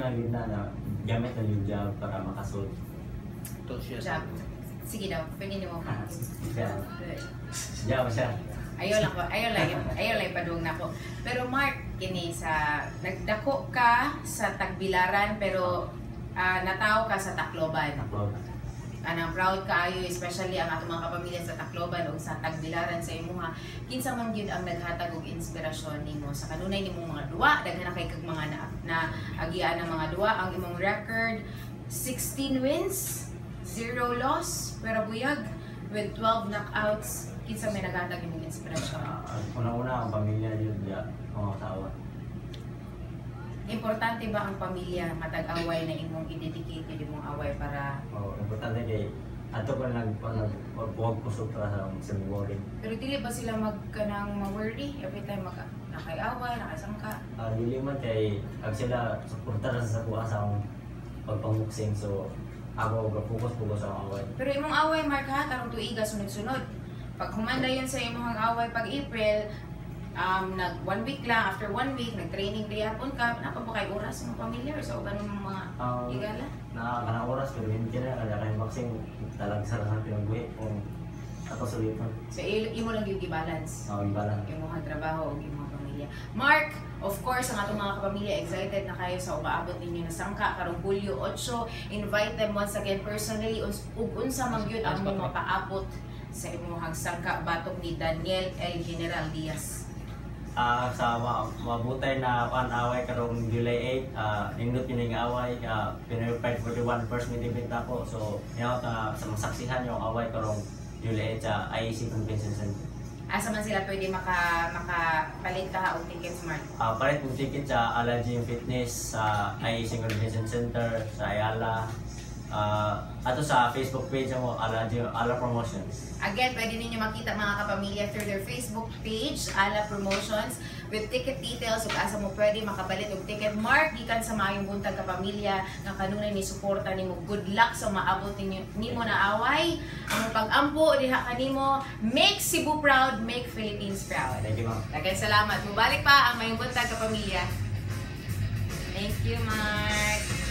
na gina na gamit na yung job para makasolve. Job. Sige daw, pwede mo. Job siya. Ayaw lang padung nako. Pero Mark, kini sa nagdako ka sa Tagbilaran pero nataw ka sa Tacloban. Anang proud kaayo especially ang atong mga kapamilya sa Tacloban o sa Tagbilaran sa imuha. Kinsa man gyud ang naghatag og inspirasyon nimo sa kanunay nimong mga duwa, daghan na kay kag mga na agian ng mga duwa ang imong record 16 wins, 0 loss, pero buyag with 12 knockouts. Kinsa may naghatag imong inspirasyon? Una-una ang pamilya yun, mga asawa. Importante ba ang pamilya matag-away na imong i-dedicate yun imong away para... Importante kay ato ko nagpag-huwag ko supra sa worry. Pero dili ba sila magkanang ma-worry every time nakay-away, nakasangka? Dili man kay sila suportar sa kuha sa akong pagpanguksing, so ako focus sa away. Pero imong away, Mark, ha? Tarong tuiga sunod-sunod. Pag humanda yun sa imong away pag April, nag 1 week lang, after 1 week, nag-training day hapon ka, napabukay oras ng pamilya or sa uban ng mga igala? Kanang oras, pero hindi na, kaya kayo boxing, talag sa pinagbuhi kung ato sulitan. So, imo lang yung i-balance? I-balance. Yung mga trabaho o yung mga pamilya. Mark, of course, ang atong mga kapamilya, excited na kayo sa umaabot ninyo na sangka, karong Hulyo 8. Invite them once again personally, ug unsa man gyud ang mga paabot sa imong sangka batok ni Daniel L. General Diaz. Sa mabutay na pan-away karong July 8, nindot yun yung away, pinurified 41 first meeting ako. So, yun sa masaksihan yung away karong July 8 sa IEC Convention Center. Asa man sila pwede makapalit ka og tickets, Mark? Palit yung ticket sa Ala Gym Fitness, sa IEC Convention Center, sa Ayala. Ato sa Facebook page mo, Ala Promotions. Again, pwede ninyo makita mga kapamilya through their Facebook page, Ala Promotions, with ticket details ug asa mo pwede makapalit og ticket. Mark, gikan sa maayong buntag kapamilya nga kanunay ni suporta nimo. Good luck sa maabot nimo na away. Ang pag-ampo diha kanimo, make Cebu proud, make Philippines proud. Thank you, ma'am. Daghang salamat. Mubalik pa ang maayong buntag kapamilya. Thank you, Mark.